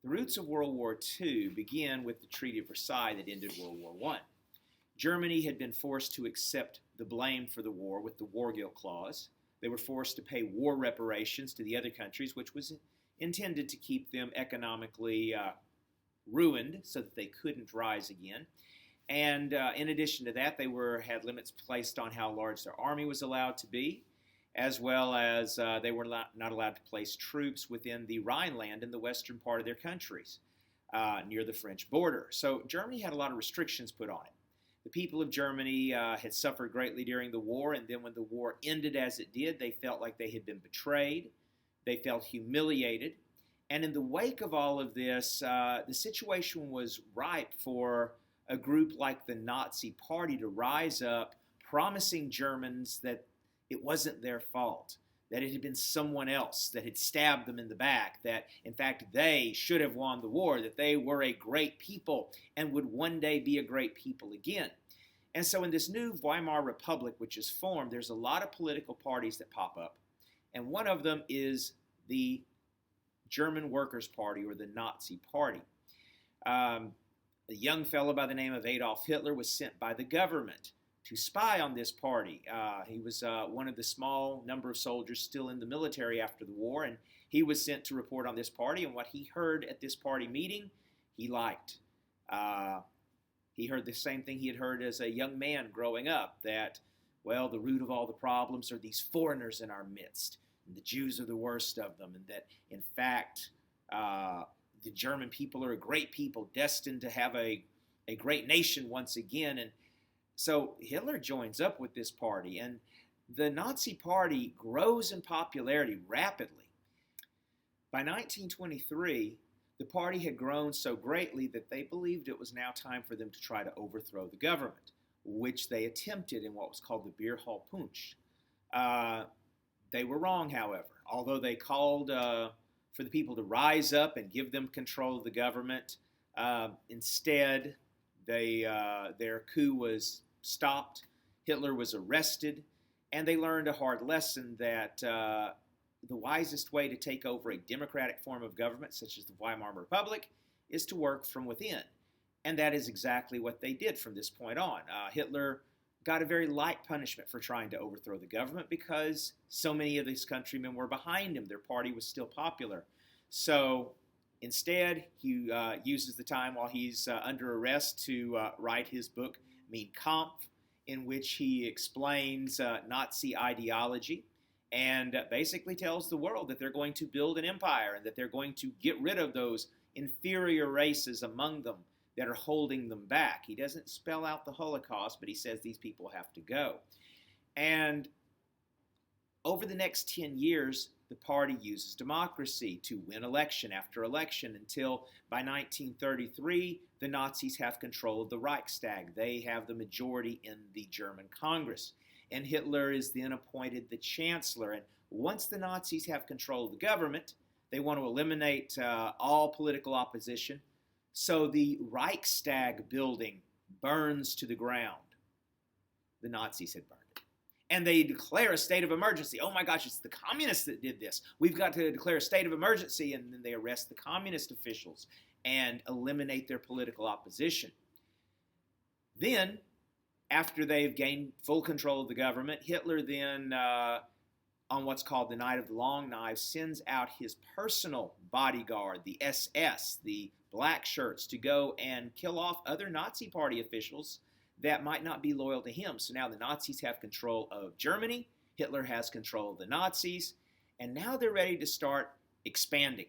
The roots of World War II begin with the Treaty of Versailles that ended World War I. Germany had been forced to accept the blame for the war with the War Guilt Clause. They were forced to pay war reparations to the other countries, which was intended to keep them economically ruined so that they couldn't rise again. And in addition to that, they had limits placed on how large their army was allowed to be, as well as they were not allowed to place troops within the Rhineland in the western part of their countries, near the French border. So Germany had a lot of restrictions put on it. The people of Germany had suffered greatly during the war, and then when the war ended as it did, they felt like they had been betrayed. They felt humiliated. And in the wake of all of this, the situation was ripe for a group like the Nazi Party to rise up, promising Germans that it wasn't their fault, that it had been someone else that had stabbed them in the back, that in fact they should have won the war, that they were a great people and would one day be a great people again. And so in this new Weimar Republic, which is formed, there's a lot of political parties that pop up. And one of them is the German Workers' Party, or the Nazi Party. A young fellow by the name of Adolf Hitler was sent by the government to spy on this party. He was one of the small number of soldiers still in the military after the war, and he was sent to report on this party, and what he heard at this party meeting, he liked. He heard the same thing he had heard as a young man growing up, that, well, the root of all the problems are these foreigners in our midst, and the Jews are the worst of them, and that, in fact, the German people are a great people destined to have a great nation once again. And so Hitler joins up with this party, and the Nazi Party grows in popularity rapidly. By 1923, the party had grown so greatly that they believed it was now time for them to try to overthrow the government, which they attempted in what was called the Beer Hall Putsch. They were wrong, however. Although they called for the people to rise up and give them control of the government, instead, their coup was stopped. Hitler was arrested, and they learned a hard lesson that the wisest way to take over a democratic form of government, such as the Weimar Republic, is to work from within. And that is exactly what they did from this point on. Hitler got a very light punishment for trying to overthrow the government because so many of his countrymen were behind him. Their party was still popular. So instead, he uses the time while he's under arrest to write his book, Mein Kampf, in which he explains Nazi ideology and basically tells the world that they're going to build an empire and that they're going to get rid of those inferior races among them that are holding them back. He doesn't spell out the Holocaust, but he says these people have to go. And over the next 10 years, the party uses democracy to win election after election until by 1933, the Nazis have control of the Reichstag. They have the majority in the German Congress. And Hitler is then appointed the chancellor. And once the Nazis have control of the government, they want to eliminate all political opposition. So the Reichstag building burns to the ground. The Nazis had burned it. And they declare a state of emergency. Oh my gosh, it's the communists that did this. We've got to declare a state of emergency. And then they arrest the communist officials and eliminate their political opposition. Then, after they've gained full control of the government, Hitler then, on what's called the Night of the Long Knives, sends out his personal bodyguard, the SS, the black shirts, to go and kill off other Nazi party officials that might not be loyal to him. So now the Nazis have control of Germany, Hitler has control of the Nazis, and now they're ready to start expanding.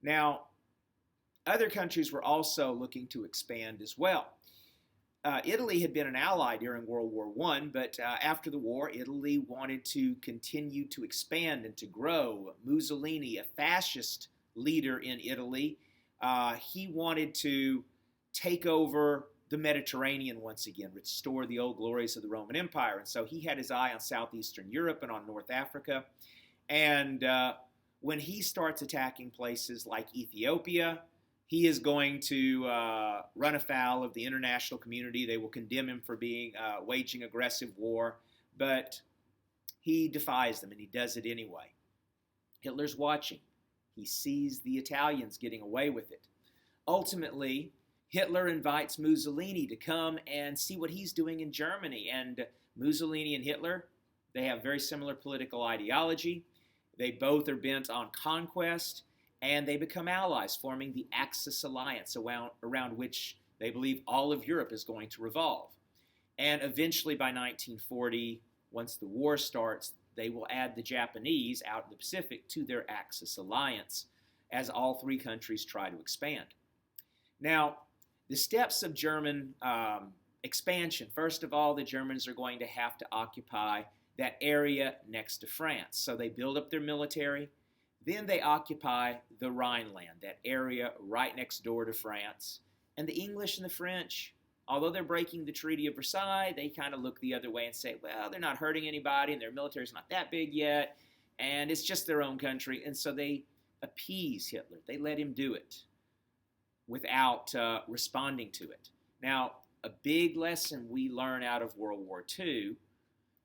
Now, other countries were also looking to expand as well. Italy had been an ally during World War I, but after the war, Italy wanted to continue to expand and to grow. Mussolini, a fascist leader in Italy, he wanted to take over the Mediterranean once again, restore the old glories of the Roman Empire. And so he had his eye on southeastern Europe and on North Africa. And when he starts attacking places like Ethiopia, he is going to run afoul of the international community. They will condemn him for waging aggressive war, but he defies them and he does it anyway. Hitler's watching. He sees the Italians getting away with it. Ultimately, Hitler invites Mussolini to come and see what he's doing in Germany. And Mussolini and Hitler, they have very similar political ideology. They both are bent on conquest, and they become allies, forming the Axis alliance around which they believe all of Europe is going to revolve. And eventually, by 1940, once the war starts, they will add the Japanese out in the Pacific to their Axis alliance as all three countries try to expand. Now, the steps of German expansion. First of all, the Germans are going to have to occupy that area next to France. So they build up their military. Then they occupy the Rhineland, that area right next door to France. And the English and the French, although they're breaking the Treaty of Versailles, they kind of look the other way and say, well, they're not hurting anybody, and their military's not that big yet, and it's just their own country. And so they appease Hitler. They let him do it without responding to it. Now, a big lesson we learn out of World War II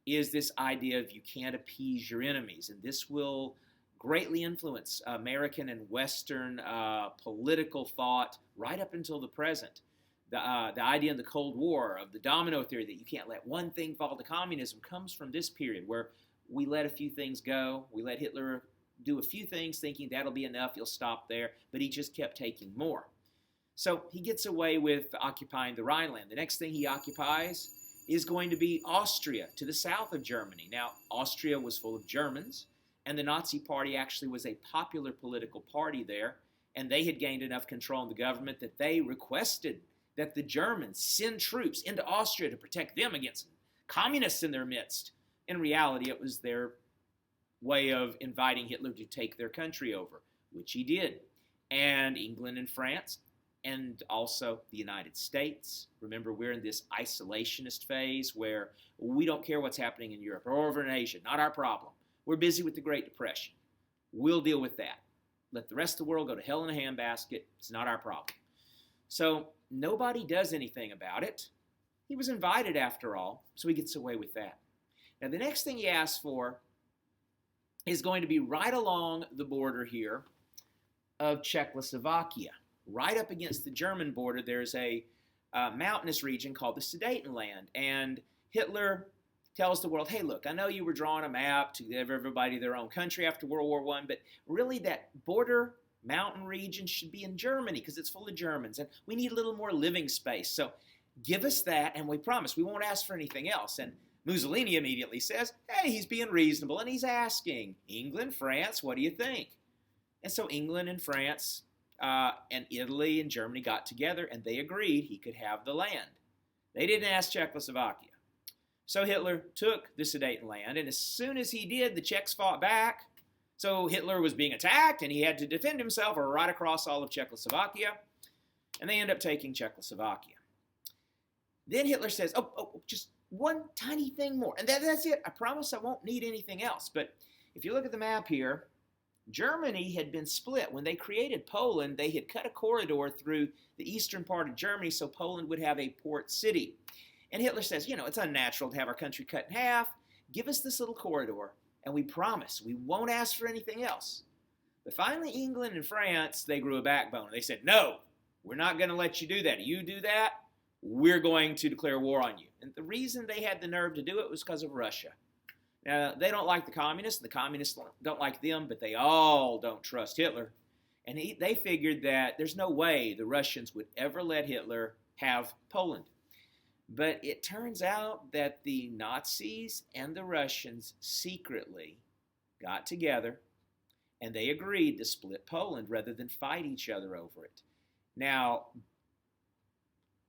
is this idea of you can't appease your enemies, and this will greatly influence American and Western political thought right up until the present. The idea in the Cold War of the domino theory that you can't let one thing fall to communism comes from this period where we let a few things go. We let Hitler do a few things thinking that'll be enough, he'll stop there, but he just kept taking more. So he gets away with occupying the Rhineland. The next thing he occupies is going to be Austria, to the south of Germany. Now, Austria was full of Germans, and the Nazi Party actually was a popular political party there, and they had gained enough control in the government that they requested that the Germans send troops into Austria to protect them against communists in their midst. In reality, it was their way of inviting Hitler to take their country over, which he did. And England and France, and also the United States. Remember, we're in this isolationist phase where we don't care what's happening in Europe or over in Asia. Not our problem. We're busy with the Great Depression. We'll deal with that. Let the rest of the world go to hell in a handbasket. It's not our problem. So nobody does anything about it. He was invited after all, so he gets away with that. Now, the next thing he asks for is going to be right along the border here of Czechoslovakia. Right up against the German border, there's a mountainous region called the Sudetenland. And Hitler tells the world, hey, look, I know you were drawing a map to give everybody their own country after World War I, but really that border mountain region should be in Germany because it's full of Germans, and we need a little more living space. So give us that, and we promise we won't ask for anything else. And Mussolini immediately says, hey, he's being reasonable, and he's asking, England, France, what do you think? And so England and France and Italy and Germany got together, and they agreed he could have the land. They didn't ask Czechoslovakia. So Hitler took the Sudetenland, and as soon as he did, the Czechs fought back. So Hitler was being attacked, and he had to defend himself right across all of Czechoslovakia, and they end up taking Czechoslovakia. Then Hitler says, just one tiny thing more, and that's it. I promise I won't need anything else. But if you look at the map here, Germany had been split. When they created Poland, they had cut a corridor through the eastern part of Germany so Poland would have a port city. And Hitler says, it's unnatural to have our country cut in half. Give us this little corridor, and we promise we won't ask for anything else. But finally, England and France, they grew a backbone. They said, no, we're not going to let you do that. You do that, we're going to declare war on you. And the reason they had the nerve to do it was because of Russia. Now, they don't like the communists don't like them, but they all don't trust Hitler. And they figured that there's no way the Russians would ever let Hitler have Poland. But it turns out that the Nazis and the Russians secretly got together, and they agreed to split Poland rather than fight each other over it. Now,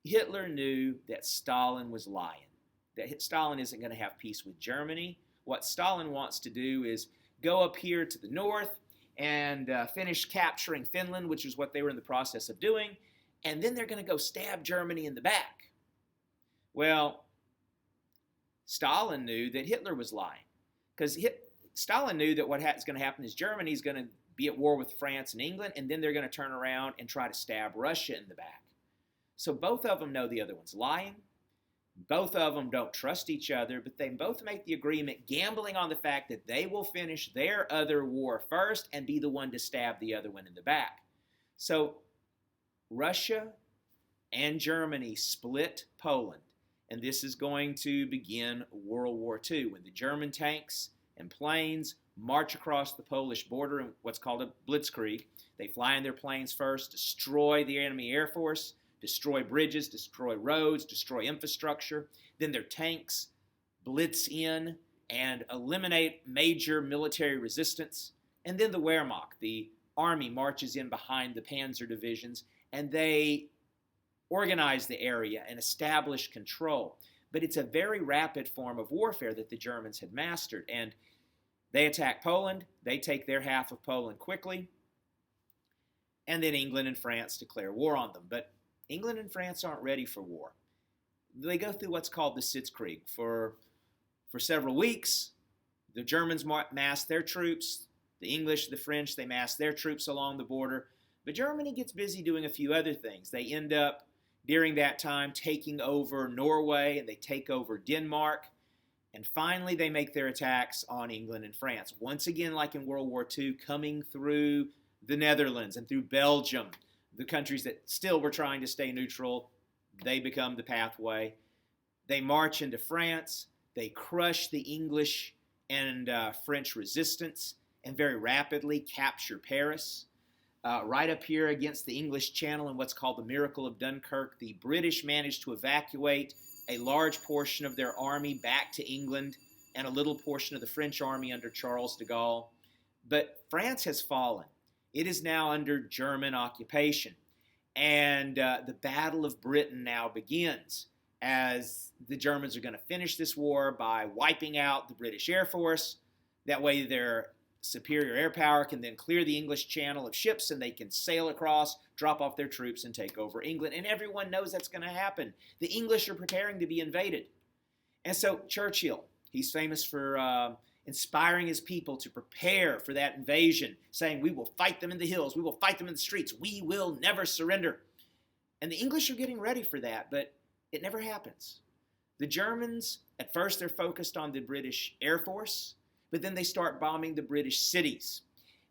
Hitler knew that Stalin was lying, that Stalin isn't going to have peace with Germany. What Stalin wants to do is go up here to the north and finish capturing Finland, which is what they were in the process of doing, and then they're going to go stab Germany in the back. Well, Stalin knew that Hitler was lying, because Stalin knew that what's going to happen is Germany's going to be at war with France and England, and then they're going to turn around and try to stab Russia in the back. So both of them know the other one's lying. Both of them don't trust each other, but they both make the agreement, gambling on the fact that they will finish their other war first and be the one to stab the other one in the back. So Russia and Germany split Poland, and this is going to begin World War II, when the German tanks and planes march across the Polish border in what's called a blitzkrieg. They fly in their planes first, destroy the enemy air force, destroy bridges, destroy roads, destroy infrastructure. Then their tanks blitz in and eliminate major military resistance. And then the Wehrmacht, the army, marches in behind the panzer divisions, and they organize the area and establish control. But it's a very rapid form of warfare that the Germans had mastered. And they attack Poland. They take their half of Poland quickly. And then England and France declare war on them. But England and France aren't ready for war. They go through what's called the Sitzkrieg. For several weeks, the Germans mass their troops. The English, the French, they mass their troops along the border. But Germany gets busy doing a few other things. They end up, during that time, taking over Norway, and they take over Denmark. And finally, they make their attacks on England and France. Once again, like in World War II, coming through the Netherlands and through Belgium, the countries that still were trying to stay neutral, they become the pathway. They march into France. They crush the English and French resistance and very rapidly capture Paris. Right up here against the English Channel in what's called the Miracle of Dunkirk, the British managed to evacuate a large portion of their army back to England and a little portion of the French army under Charles de Gaulle. But France has fallen. It is now under German occupation. And the Battle of Britain now begins, as the Germans are going to finish this war by wiping out the British Air Force. That way their superior air power can then clear the English Channel of ships, and they can sail across, drop off their troops, and take over England. And everyone knows that's going to happen. The English are preparing to be invaded. And so Churchill, he's famous for inspiring his people to prepare for that invasion, saying, "We will fight them in the hills. We will fight them in the streets. We will never surrender." And the English are getting ready for that, but it never happens. The Germans, at first, they're focused on the British Air Force, but then they start bombing the British cities,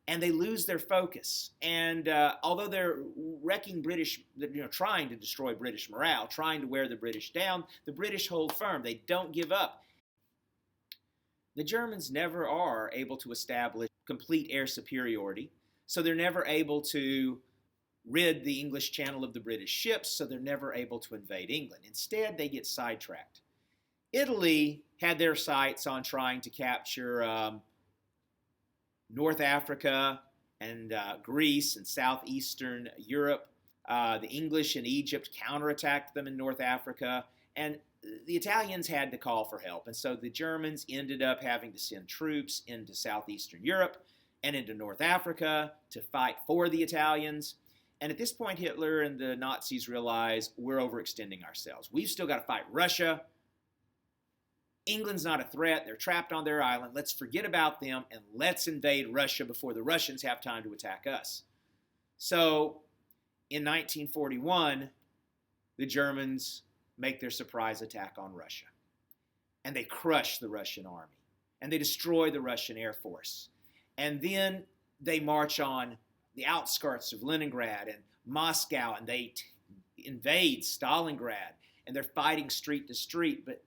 and they lose their focus. And although they're wrecking British, trying to destroy British morale, trying to wear the British down, the British hold firm. They don't give up. The Germans never are able to establish complete air superiority, so they're never able to rid the English Channel of the British ships, so they're never able to invade England. Instead, they get sidetracked. Italy had their sights on trying to capture North Africa and Greece and southeastern Europe. The English and Egypt counterattacked them in North Africa, and the Italians had to call for help. And so the Germans ended up having to send troops into southeastern Europe and into North Africa to fight for the Italians. And at this point, Hitler and the Nazis realize we're overextending ourselves. We've still got to fight Russia. England's not a threat. They're trapped on their island. Let's forget about them and let's invade Russia before the Russians have time to attack us. So in 1941, the Germans make their surprise attack on Russia. And they crush the Russian army. And they destroy the Russian Air Force. And then they march on the outskirts of Leningrad and Moscow, and they invade Stalingrad. And they're fighting street to street. But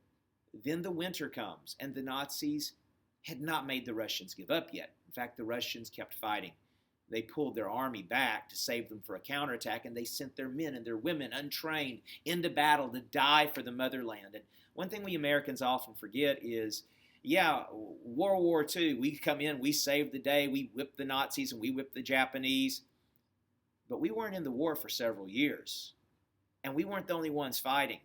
then the winter comes, and the Nazis had not made the Russians give up yet. In fact, the Russians kept fighting. They pulled their army back to save them for a counterattack, and they sent their men and their women untrained into battle to die for the motherland. And one thing we Americans often forget is, World War II, we come in, we saved the day, we whipped the Nazis and we whipped the Japanese, but we weren't in the war for several years. And we weren't the only ones fighting.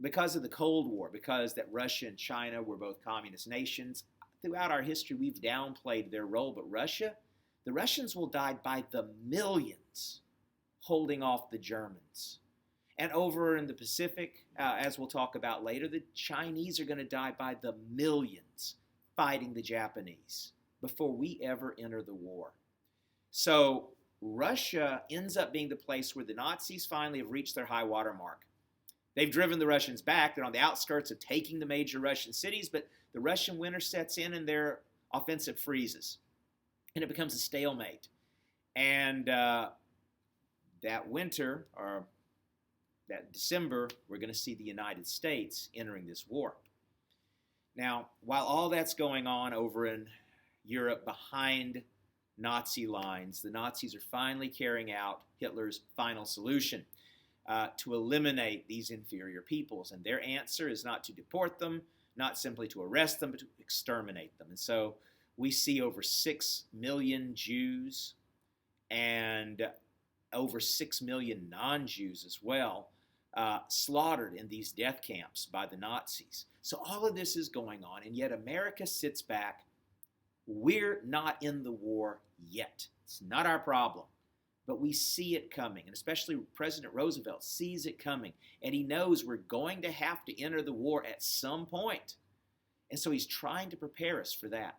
Because of the Cold War, because that Russia and China were both communist nations, throughout our history we've downplayed their role, but the Russians will die by the millions holding off the Germans. And over in the Pacific, as we'll talk about later, the Chinese are going to die by the millions fighting the Japanese before we ever enter the war. So Russia ends up being the place where the Nazis finally have reached their high water mark. They've driven the Russians back. They're on the outskirts of taking the major Russian cities, but the Russian winter sets in and their offensive freezes. And it becomes a stalemate. And that winter, or that December, we're going to see the United States entering this war. Now, while all that's going on over in Europe behind Nazi lines, the Nazis are finally carrying out Hitler's final solution to eliminate these inferior peoples. And their answer is not to deport them, not simply to arrest them, but to exterminate them. And so we see over 6 million Jews and over 6 million non-Jews as well slaughtered in these death camps by the Nazis. So all of this is going on, and yet America sits back. We're not in the war yet. It's not our problem. But we see it coming, and especially President Roosevelt sees it coming, and he knows we're going to have to enter the war at some point. And so he's trying to prepare us for that.